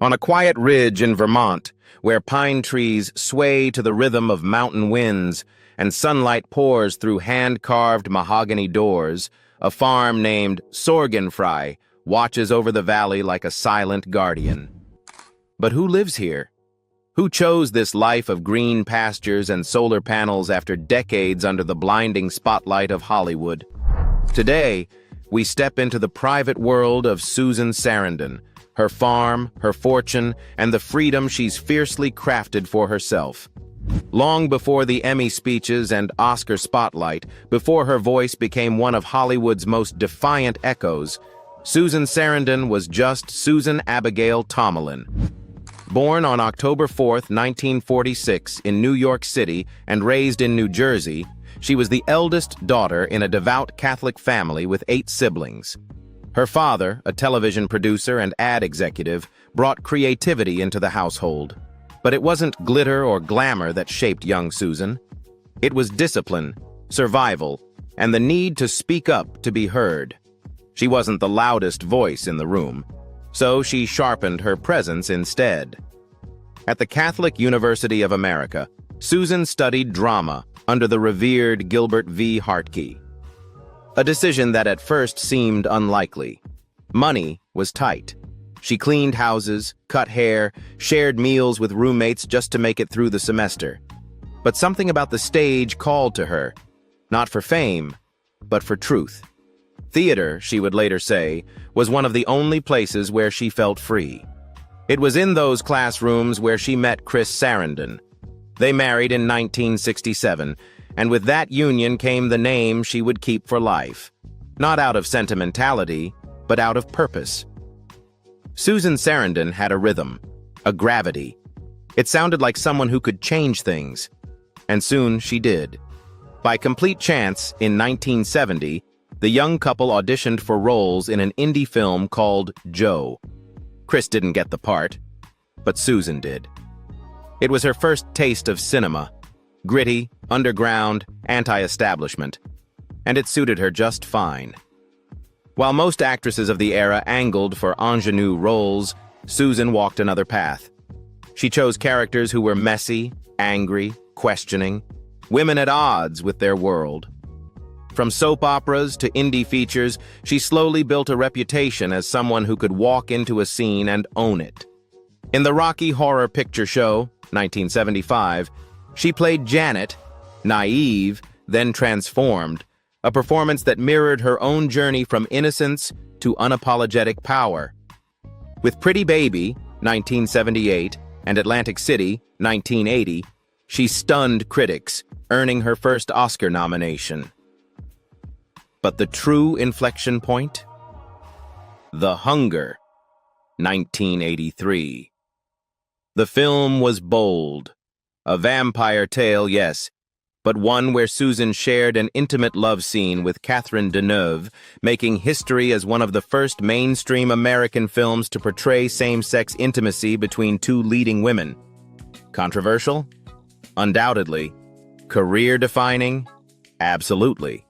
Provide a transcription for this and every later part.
On a quiet ridge in Vermont, where pine trees sway to the rhythm of mountain winds and sunlight pours through hand-carved mahogany doors, a farm named Sorgenfrei watches over the valley like a silent guardian. But who lives here? Who chose this life of green pastures and solar panels after decades under the blinding spotlight of Hollywood? Today, we step into the private world of Susan Sarandon, her farm, her fortune, and the freedom she's fiercely crafted for herself. Long before the Emmy speeches and Oscar spotlight, before her voice became one of Hollywood's most defiant echoes, Susan Sarandon was just Susan Abigail Tomlin. Born on October 4, 1946, in New York City and raised in New Jersey, she was the eldest daughter in a devout Catholic family with 8 siblings. Her father, a television producer and ad executive, brought creativity into the household. But it wasn't glitter or glamour that shaped young Susan. It was discipline, survival, and the need to speak up to be heard. She wasn't the loudest voice in the room, so she sharpened her presence instead. At the Catholic University of America, Susan studied drama under the revered Gilbert V. Hartke. A decision that at first seemed unlikely. Money was tight. She cleaned houses, cut hair, shared meals with roommates just to make it through the semester. But something about the stage called to her, not for fame, but for truth. Theater, she would later say, was one of the only places where she felt free. It was in those classrooms where she met Chris Sarandon. They married in 1967, and with that union came the name she would keep for life. Not out of sentimentality, but out of purpose. Susan Sarandon had a rhythm, a gravity. It sounded like someone who could change things. And soon she did. By complete chance, in 1970, the young couple auditioned for roles in an indie film called Joe. Chris didn't get the part, but Susan did. It was her first taste of cinema, gritty, underground, anti-establishment, and it suited her just fine. While most actresses of the era angled for ingenue roles, Susan walked another path. She chose characters who were messy, angry, questioning, women at odds with their world. From soap operas to indie features, she slowly built a reputation as someone who could walk into a scene and own it. In the Rocky Horror Picture Show, 1975, she played Janet, naive, then transformed, a performance that mirrored her own journey from innocence to unapologetic power. With Pretty Baby, 1978, and Atlantic City, 1980, she stunned critics, earning her first Oscar nomination. But the true inflection point? The Hunger, 1983. The film was bold. A vampire tale, yes, but one where Susan shared an intimate love scene with Catherine Deneuve, making history as one of the first mainstream American films to portray same-sex intimacy between 2 leading women. Controversial? Undoubtedly. Career-defining? Absolutely.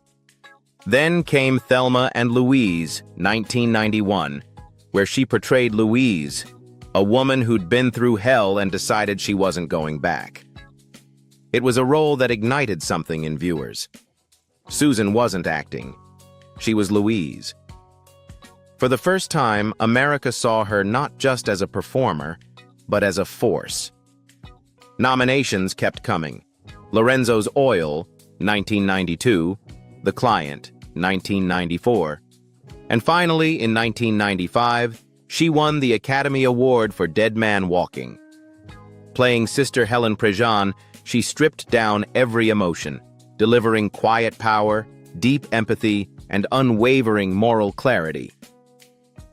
Then came Thelma and Louise, 1991, where she portrayed Louise, a woman who'd been through hell and decided she wasn't going back. It was a role that ignited something in viewers. Susan wasn't acting. She was Louise. For the first time, America saw her not just as a performer, but as a force. Nominations kept coming. Lorenzo's Oil, 1992, The Client, 1994. And finally, in 1995, she won the Academy Award for Dead Man Walking. Playing Sister Helen Prejean, she stripped down every emotion, delivering quiet power, deep empathy, and unwavering moral clarity.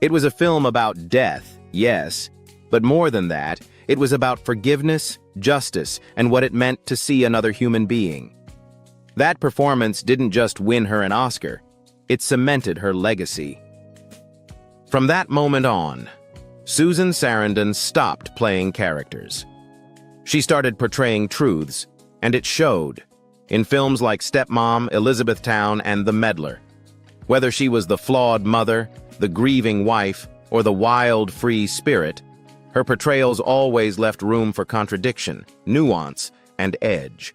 It was a film about death, yes, but more than that, it was about forgiveness, justice, and what it meant to see another human being. That performance didn't just win her an Oscar, it cemented her legacy. From that moment on, Susan Sarandon stopped playing characters. She started portraying truths, and it showed, in films like Stepmom, Elizabethtown, and The Meddler. Whether she was the flawed mother, the grieving wife, or the wild, free spirit, Her portrayals always left room for contradiction, nuance, and edge.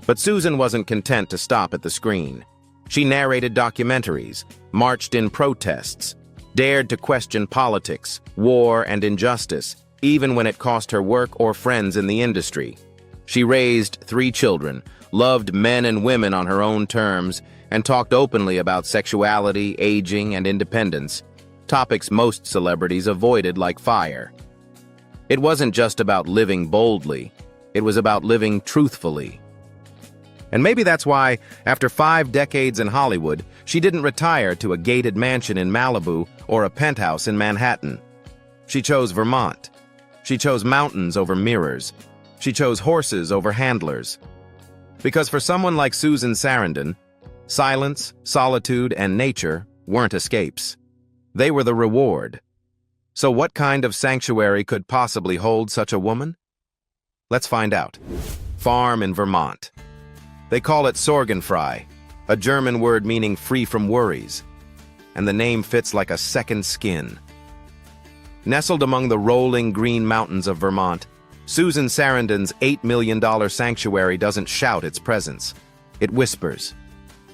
But Susan wasn't content to stop at the screen. She narrated documentaries, marched in protests, dared to question politics, war, and injustice, even when it cost her work or friends in the industry. She raised 3 children, loved men and women on her own terms, and talked openly about sexuality, aging, and independence, topics most celebrities avoided like fire. It wasn't just about living boldly, it was about living truthfully. And maybe that's why, after 5 decades in Hollywood, she didn't retire to a gated mansion in Malibu or a penthouse in Manhattan. She chose Vermont. She chose mountains over mirrors. She chose horses over handlers. Because for someone like Susan Sarandon, silence, solitude, and nature weren't escapes. They were the reward. So what kind of sanctuary could possibly hold such a woman? Let's find out. Farm in Vermont. They call it Sorgenfrei, a German word meaning free from worries, and the name fits like a second skin. Nestled among the rolling green mountains of Vermont, Susan Sarandon's $8 million sanctuary doesn't shout its presence. It whispers.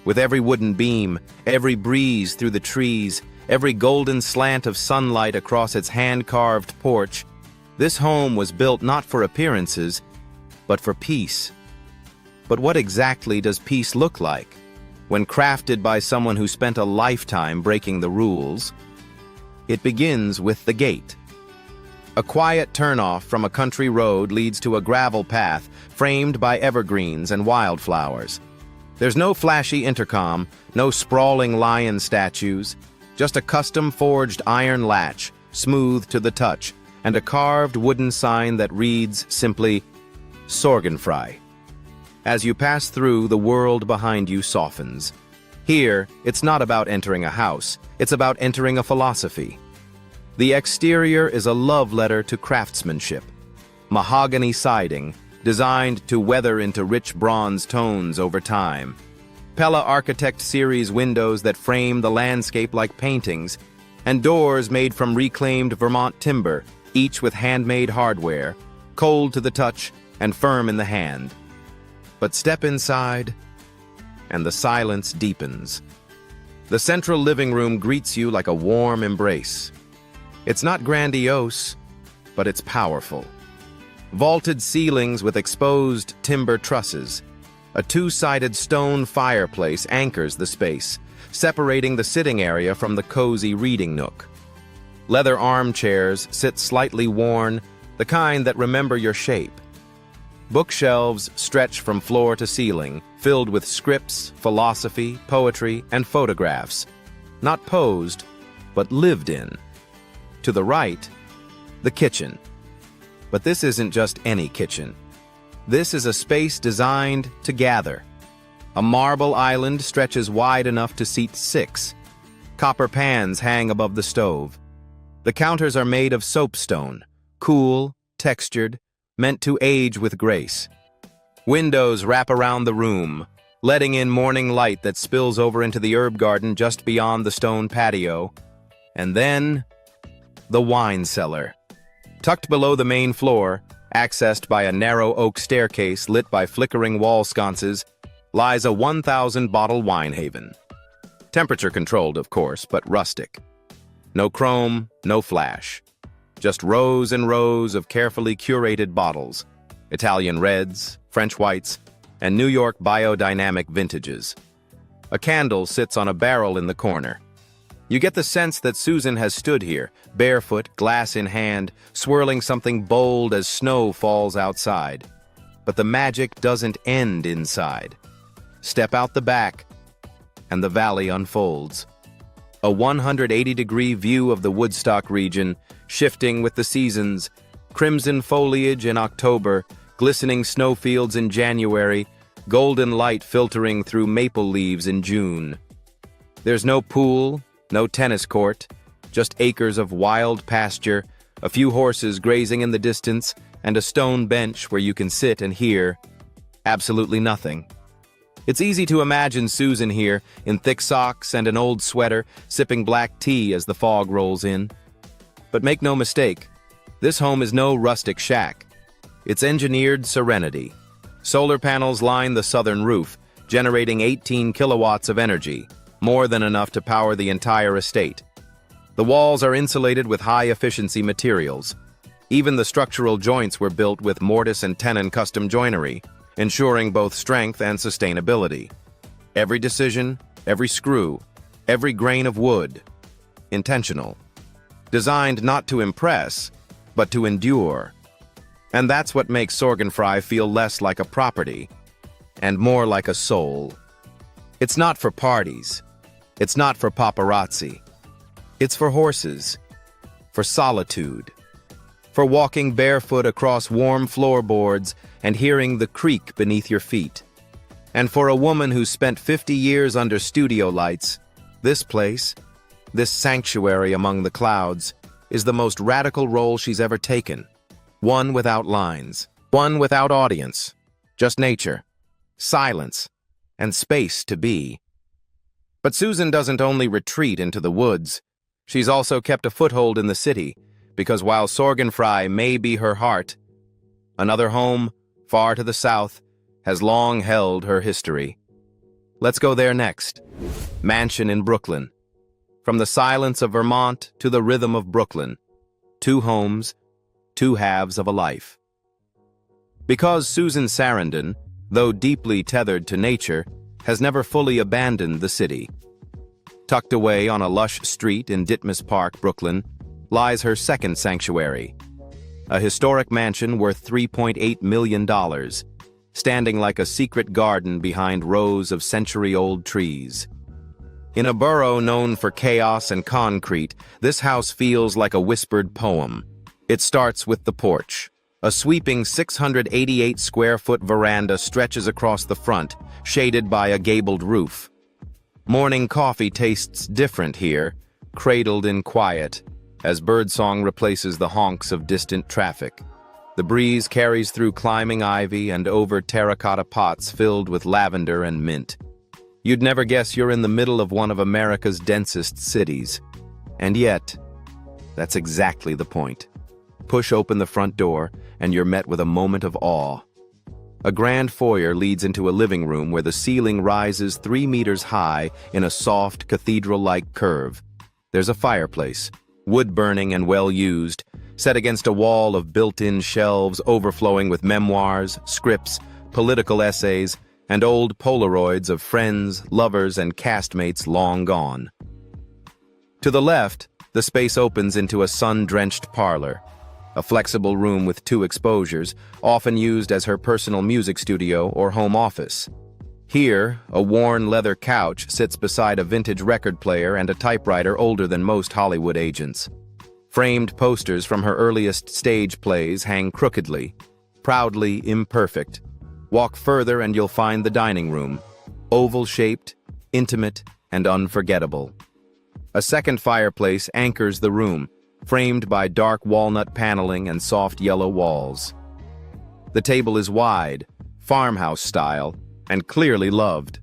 With every wooden beam, every breeze through the trees, every golden slant of sunlight across its hand-carved porch, this home was built not for appearances, but for peace. But what exactly does peace look like when crafted by someone who spent a lifetime breaking the rules? It begins with the gate. A quiet turnoff from a country road leads to a gravel path framed by evergreens and wildflowers. There's no flashy intercom, no sprawling lion statues, just a custom-forged iron latch, smooth to the touch, and a carved wooden sign that reads simply, Sorgenfrei. As you pass through, the world behind you softens. Here, it's not about entering a house, it's about entering a philosophy. The exterior is a love letter to craftsmanship. Mahogany siding, designed to weather into rich bronze tones over time. Pella Architect Series windows that frame the landscape like paintings, and doors made from reclaimed Vermont timber, each with handmade hardware, cold to the touch and firm in the hand. But step inside, and the silence deepens. The central living room greets you like a warm embrace. It's not grandiose, but it's powerful. Vaulted ceilings with exposed timber trusses. A 2-sided stone fireplace anchors the space, separating the sitting area from the cozy reading nook. Leather armchairs sit slightly worn, the kind that remember your shape. Bookshelves stretch from floor to ceiling, filled with scripts, philosophy, poetry, and photographs. Not posed, but lived in. To the right, the kitchen. But this isn't just any kitchen. This is a space designed to gather. A marble island stretches wide enough to seat 6. Copper pans hang above the stove. The counters are made of soapstone, cool, textured, meant to age with grace. Windows wrap around the room, letting in morning light that spills over into the herb garden just beyond the stone patio. And then, the wine cellar. Tucked below the main floor, accessed by a narrow oak staircase lit by flickering wall sconces, lies a 1,000-bottle wine haven. Temperature-controlled, of course, but rustic. No chrome, no flash. Just rows and rows of carefully curated bottles, Italian reds, French whites, and New York biodynamic vintages. A candle sits on a barrel in the corner. You get the sense that Susan has stood here, barefoot, glass in hand, swirling something bold as snow falls outside. But the magic doesn't end inside. Step out the back, and the valley unfolds. A 180-degree view of the Woodstock region, shifting with the seasons, crimson foliage in October, glistening snowfields in January, golden light filtering through maple leaves in June. There's no pool, no tennis court, just acres of wild pasture, a few horses grazing in the distance, and a stone bench where you can sit and hear absolutely nothing. It's easy to imagine Susan here, in thick socks and an old sweater, sipping black tea as the fog rolls in. But make no mistake, This home is no rustic shack. It's engineered serenity. Solar panels line the southern roof, generating 18 kilowatts of energy, more than enough to power the entire estate. The walls are insulated with high-efficiency materials. Even the structural joints were built with mortise and tenon custom joinery, ensuring both strength and sustainability. Every decision, every screw, every grain of wood, intentional. Designed not to impress, but to endure. And that's what makes Sorgenfrei feel less like a property and more like a soul. It's not for parties. It's not for paparazzi. It's for horses, for solitude, for walking barefoot across warm floorboards and hearing the creak beneath your feet. And for a woman who spent 50 years under studio lights, this place, this sanctuary among the clouds, is the most radical role she's ever taken. One without lines, one without audience, just nature, silence, and space to be. But Susan doesn't only retreat into the woods. She's also kept a foothold in the city, because while Sorgenfrei may be her heart, another home, far to the south, has long held her history. Let's go there next. Mansion in Brooklyn. From the silence of Vermont to the rhythm of Brooklyn. 2 homes, 2 halves of a life. Because Susan Sarandon, though deeply tethered to nature, has never fully abandoned the city. Tucked away on a lush street in Ditmas Park, Brooklyn, lies her second sanctuary, a historic mansion worth $3.8 million, standing like a secret garden behind rows of century-old trees. In a borough known for chaos and concrete, this house feels like a whispered poem. It starts with the porch. A sweeping 688-square-foot veranda stretches across the front, shaded by a gabled roof. Morning coffee tastes different here, cradled in quiet, as birdsong replaces the honks of distant traffic. The breeze carries through climbing ivy and over terracotta pots filled with lavender and mint. You'd never guess you're in the middle of one of America's densest cities. And yet, that's exactly the point. Push open the front door, and you're met with a moment of awe. A grand foyer leads into a living room where the ceiling rises 3 meters high in a soft, cathedral-like curve. There's a fireplace, wood-burning and well-used, set against a wall of built-in shelves overflowing with memoirs, scripts, political essays, and old Polaroids of friends, lovers, and castmates long gone. To the left, the space opens into a sun-drenched parlor, a flexible room with 2 exposures, often used as her personal music studio or home office. Here, a worn leather couch sits beside a vintage record player and a typewriter older than most Hollywood agents. Framed posters from her earliest stage plays hang crookedly, proudly imperfect. Walk further and you'll find the dining room, oval-shaped, intimate, and unforgettable. A second fireplace anchors the room, framed by dark walnut paneling and soft yellow walls. The table is wide, farmhouse style, and clearly loved.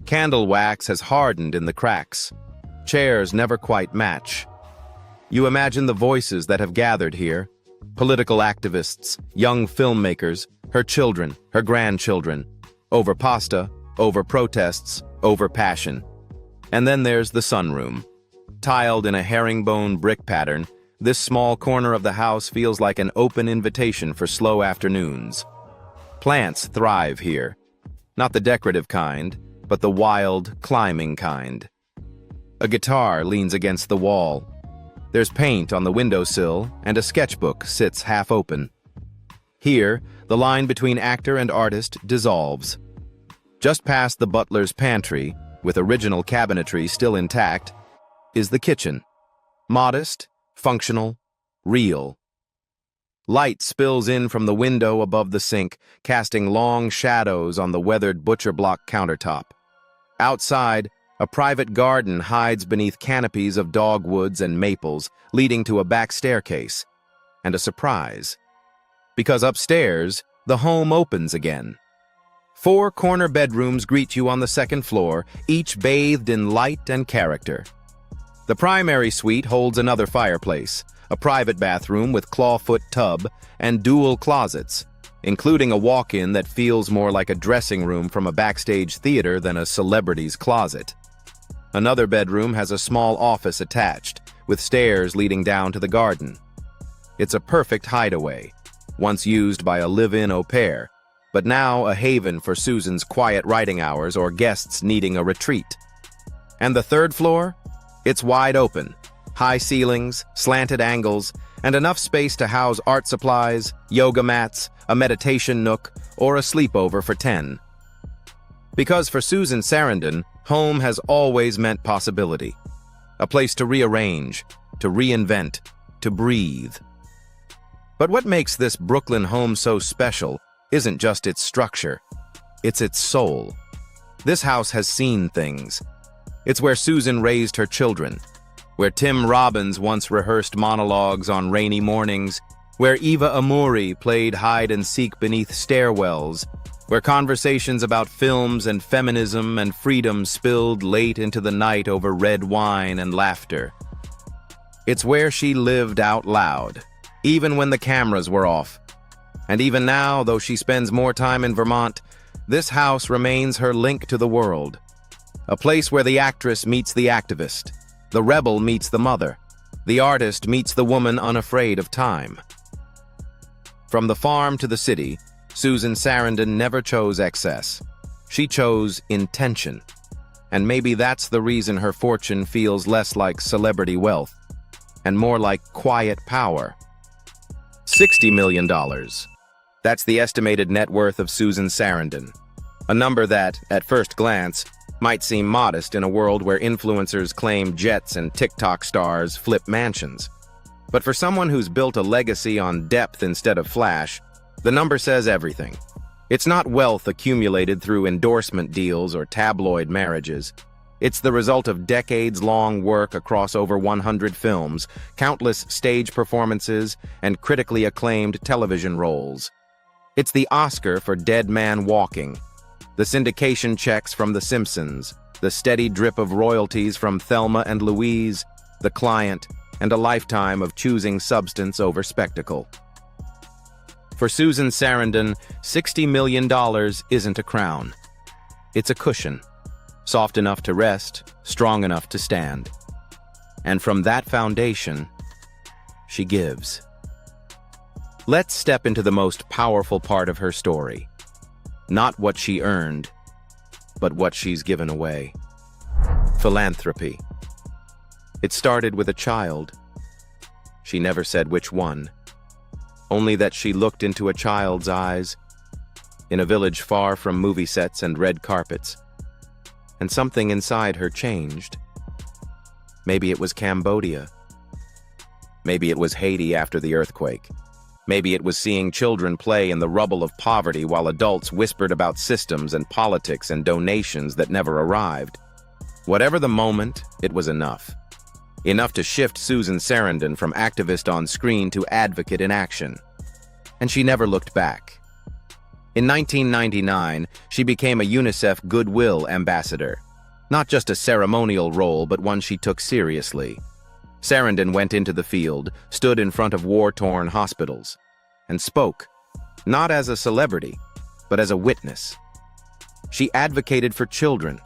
Candle wax has hardened in the cracks. Chairs never quite match. You imagine the voices that have gathered here: political activists, young filmmakers, her children, her grandchildren, over pasta, over protests, over passion. And then there's the sunroom. Tiled in a herringbone brick pattern, this small corner of the house feels like an open invitation for slow afternoons. Plants thrive here. Not the decorative kind, but the wild, climbing kind. A guitar leans against the wall. There's paint on the windowsill, and a sketchbook sits half open. Here, the line between actor and artist dissolves. Just past the butler's pantry, with original cabinetry still intact, is the kitchen. Modest, functional, real. Light spills in from the window above the sink, casting long shadows on the weathered butcher block countertop. Outside, a private garden hides beneath canopies of dogwoods and maples, leading to a back staircase. And a surprise. Because upstairs, the home opens again. 4 corner bedrooms greet you on the second floor, each bathed in light and character. The primary suite holds another fireplace, a private bathroom with clawfoot tub, and dual closets, including a walk-in that feels more like a dressing room from a backstage theater than a celebrity's closet. Another bedroom has a small office attached, with stairs leading down to the garden. It's a perfect hideaway, once used by a live-in au pair, but now a haven for Susan's quiet writing hours or guests needing a retreat. And the third floor? It's wide open. High ceilings, slanted angles, and enough space to house art supplies, yoga mats, a meditation nook, or a sleepover for 10. Because for Susan Sarandon, home has always meant possibility. A place to rearrange, to reinvent, to breathe. But what makes this Brooklyn home so special isn't just its structure, it's its soul. This house has seen things. It's where Susan raised her children, where Tim Robbins once rehearsed monologues on rainy mornings, where Eva Amuri played hide-and-seek beneath stairwells, where conversations about films and feminism and freedom spilled late into the night over red wine and laughter. It's where she lived out loud, even when the cameras were off. And even now, though she spends more time in Vermont, this house remains her link to the world. A place where the actress meets the activist, the rebel meets the mother, the artist meets the woman unafraid of time. From the farm to the city, Susan Sarandon never chose excess. She chose intention. And maybe that's the reason her fortune feels less like celebrity wealth and more like quiet power. $60 million. That's the estimated net worth of Susan Sarandon. A number that, at first glance, might seem modest in a world where influencers claim jets and TikTok stars flip mansions. But for someone who's built a legacy on depth instead of flash, the number says everything. It's not wealth accumulated through endorsement deals or tabloid marriages. It's the result of decades-long work across over 100 films, countless stage performances, and critically acclaimed television roles. It's the Oscar for Dead Man Walking, the syndication checks from The Simpsons, the steady drip of royalties from Thelma and Louise, The Client, and a lifetime of choosing substance over spectacle. For Susan Sarandon, $60 million isn't a crown. It's a cushion, soft enough to rest, strong enough to stand. And from that foundation, she gives. Let's step into the most powerful part of her story. Not what she earned, but what she's given away. Philanthropy. It started with a child. She never said which one, only that she looked into a child's eyes, in a village far from movie sets and red carpets, and something inside her changed. Maybe it was Cambodia. Maybe it was Haiti after the earthquake. Maybe it was seeing children play in the rubble of poverty while adults whispered about systems and politics and donations that never arrived. Whatever the moment, it was enough. Enough to shift Susan Sarandon from activist on screen to advocate in action. And she never looked back. In 1999, she became a UNICEF Goodwill Ambassador. Not just a ceremonial role, but one she took seriously. Sarandon went into the field, stood in front of war-torn hospitals, and spoke, not as a celebrity, but as a witness. She advocated for children,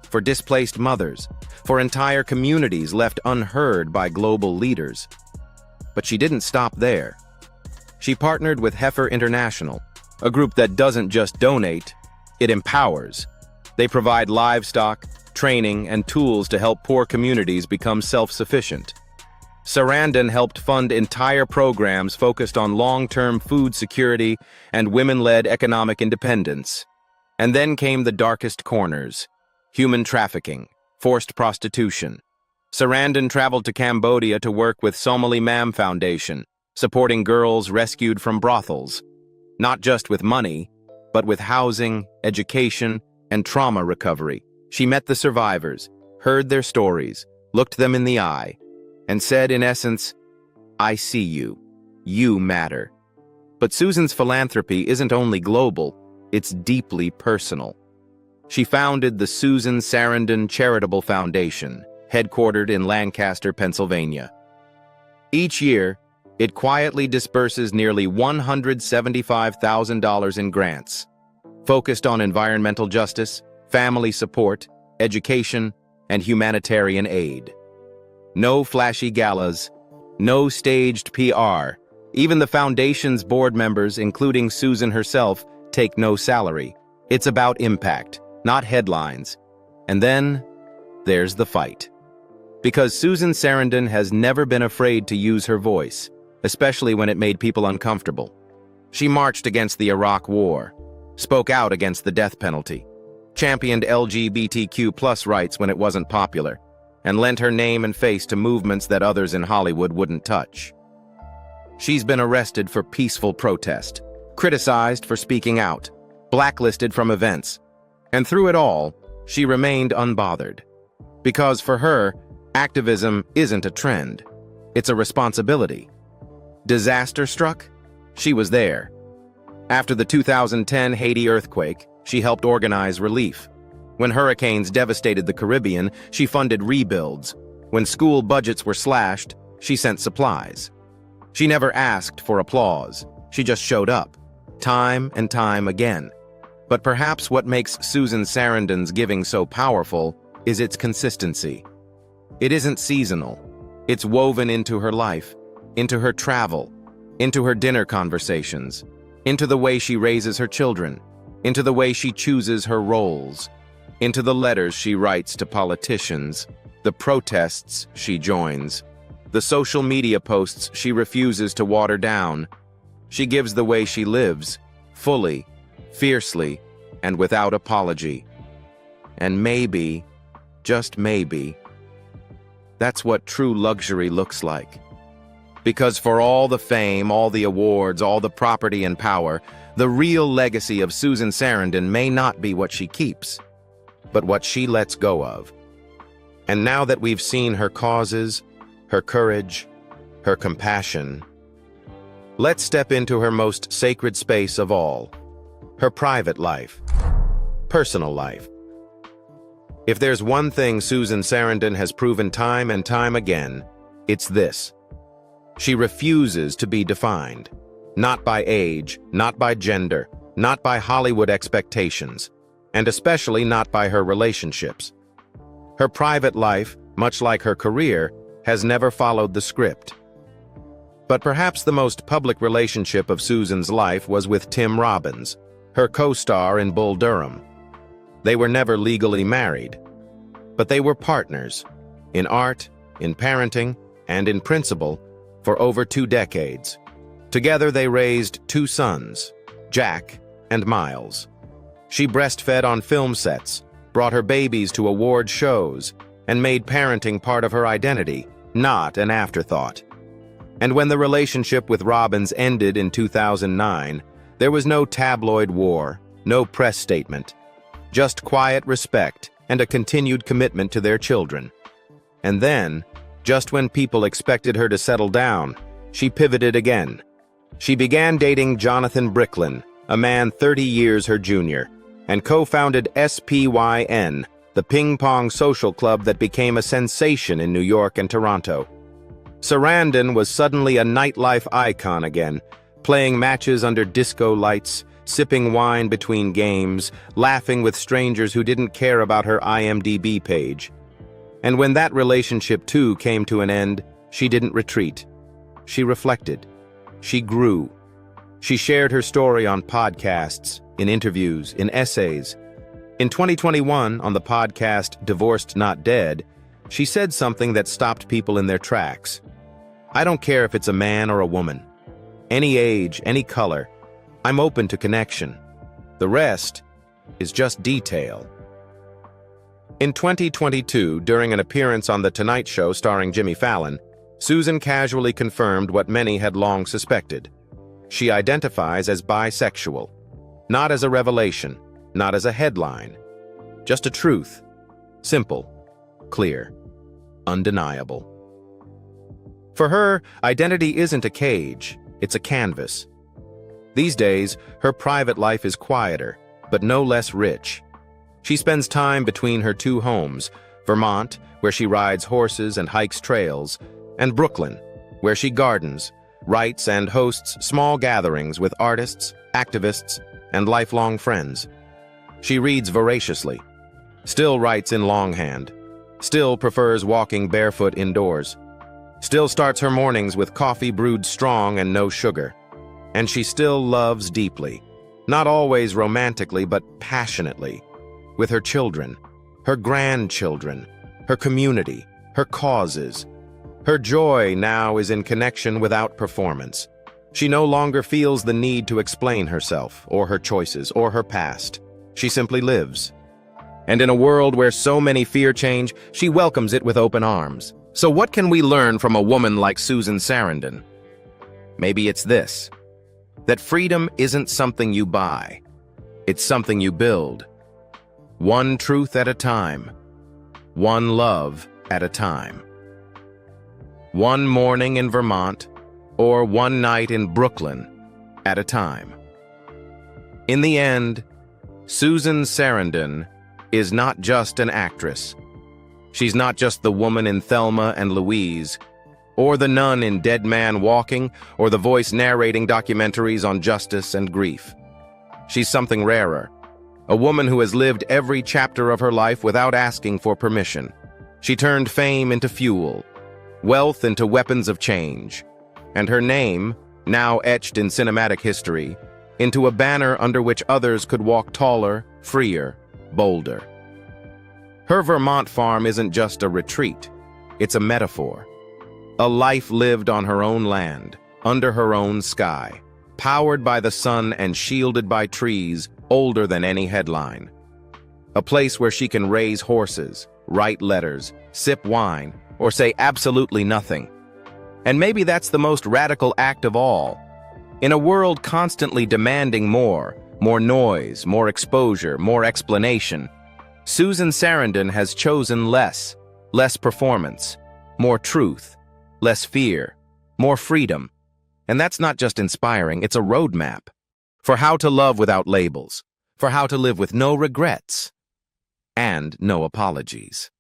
for displaced mothers, for entire communities left unheard by global leaders. But she didn't stop there. She partnered with Heifer International, a group that doesn't just donate, it empowers. They provide livestock, training, and tools to help poor communities become self-sufficient. Sarandon helped fund entire programs focused on long-term food security and women-led economic independence. And then came the darkest corners: human trafficking, forced prostitution. Sarandon traveled to Cambodia to work with Somali Mam Foundation, supporting girls rescued from brothels. Not just with money, but with housing, education, and trauma recovery. She met the survivors, heard their stories, looked them in the eye, and said, in essence, "I see you. You matter." But Susan's philanthropy isn't only global, it's deeply personal. She founded the Susan Sarandon Charitable Foundation, headquartered in Lancaster, Pennsylvania. Each year, it quietly disperses nearly $175,000 in grants, focused on environmental justice, family support, education, and humanitarian aid. No flashy galas, no staged PR. Even the foundation's board members, including Susan herself, take no salary. It's about impact, not headlines. And then, there's the fight. Because Susan Sarandon has never been afraid to use her voice, especially when it made people uncomfortable. She marched against the Iraq War, spoke out against the death penalty, championed LGBTQ+ rights when it wasn't popular, and lent her name and face to movements that others in Hollywood wouldn't touch. She's been arrested for peaceful protest, criticized for speaking out, blacklisted from events, and through it all, she remained unbothered. Because for her, activism isn't a trend, it's a responsibility. Disaster struck? She was there. After the 2010 Haiti earthquake, she helped organize relief. When hurricanes devastated the Caribbean, she funded rebuilds. When school budgets were slashed, she sent supplies. She never asked for applause. She just showed up, time and time again. But perhaps what makes Susan Sarandon's giving so powerful is its consistency. It isn't seasonal. It's woven into her life, into her travel, into her dinner conversations, into the way she raises her children, into the way she chooses her roles, into the letters she writes to politicians, the protests she joins, the social media posts she refuses to water down. She gives the way she lives, fully, fiercely, and without apology. And maybe, just maybe, that's what true luxury looks like. Because for all the fame, all the awards, all the property and power, the real legacy of Susan Sarandon may not be what she keeps, but what she lets go of. And now that we've seen her causes, her courage, her compassion, let's step into her most sacred space of all, her private life, personal life. If there's one thing Susan Sarandon has proven time and time again, it's this. She refuses to be defined, not by age, not by gender, not by Hollywood expectations, and especially not by her relationships. Her private life, much like her career, has never followed the script. But perhaps the most public relationship of Susan's life was with Tim Robbins, her co-star in Bull Durham. They were never legally married, but they were partners, in art, in parenting, and in principle, for over 2 decades. Together they raised 2 sons, Jack and Miles. She breastfed on film sets, brought her babies to award shows, and made parenting part of her identity, not an afterthought. And when the relationship with Robbins ended in 2009, there was no tabloid war, no press statement, just quiet respect and a continued commitment to their children. And then, just when people expected her to settle down, she pivoted again. She began dating Jonathan Bricklin, a man 30 years her junior, and co-founded SPYN, the ping-pong social club that became a sensation in New York and Toronto. Sarandon was suddenly a nightlife icon again, playing matches under disco lights, sipping wine between games, laughing with strangers who didn't care about her IMDb page. And when that relationship too came to an end, she didn't retreat. She reflected. She grew. She shared her story on podcasts, in interviews, in essays. In 2021, on the podcast Divorced Not Dead, she said something that stopped people in their tracks. I don't care if it's a man or a woman. Any age, any color. I'm open to connection. The rest is just detail. In 2022, during an appearance on The Tonight Show starring Jimmy Fallon, Susan casually confirmed what many had long suspected. She identifies as bisexual. Not as a revelation, not as a headline. Just a truth. Simple, clear, undeniable. For her, identity isn't a cage, it's a canvas. These days, her private life is quieter, but no less rich. She spends time between her 2 homes, Vermont, where she rides horses and hikes trails, and Brooklyn, where she gardens, writes, and hosts small gatherings with artists, activists, and lifelong friends. She reads voraciously, still writes in longhand, still prefers walking barefoot indoors, still starts her mornings with coffee brewed strong and no sugar. And she still loves deeply, not always romantically, but passionately, with her children, her grandchildren, her community, her causes. Her joy now is in connection without performance. She no longer feels the need to explain herself, or her choices, or her past. She simply lives. And in a world where so many fear change, she welcomes it with open arms. So what can we learn from a woman like Susan Sarandon? Maybe it's this: that freedom isn't something you buy. It's something you build. One truth at a time. One love at a time. One morning in Vermont, or one night in Brooklyn at a time. In the end, Susan Sarandon is not just an actress. She's not just the woman in Thelma and Louise, or the nun in Dead Man Walking, or the voice narrating documentaries on justice and grief. She's something rarer, a woman who has lived every chapter of her life without asking for permission. She turned fame into fuel, wealth into weapons of change, and her name, now etched in cinematic history, into a banner under which others could walk taller, freer, bolder. Her Vermont farm isn't just a retreat, it's a metaphor. A life lived on her own land, under her own sky, powered by the sun and shielded by trees older than any headline. A place where she can raise horses, write letters, sip wine, or say absolutely nothing. And maybe that's the most radical act of all. In a world constantly demanding more noise, more exposure, more explanation, Susan Sarandon has chosen less performance, more truth, less fear, more freedom. And that's not just inspiring, it's a roadmap for how to love without labels, for how to live with no regrets, and no apologies.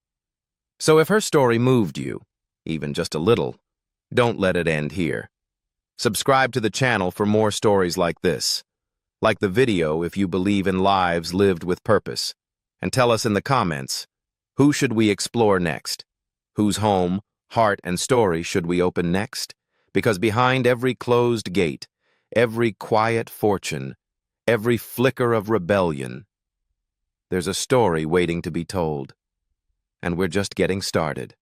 So if her story moved you, even just a little, don't let it end here. Subscribe to the channel for more stories like this. Like the video if you believe in lives lived with purpose. And tell us in the comments, who should we explore next? Whose home, heart, and story should we open next? Because behind every closed gate, every quiet fortune, every flicker of rebellion, there's a story waiting to be told. And we're just getting started.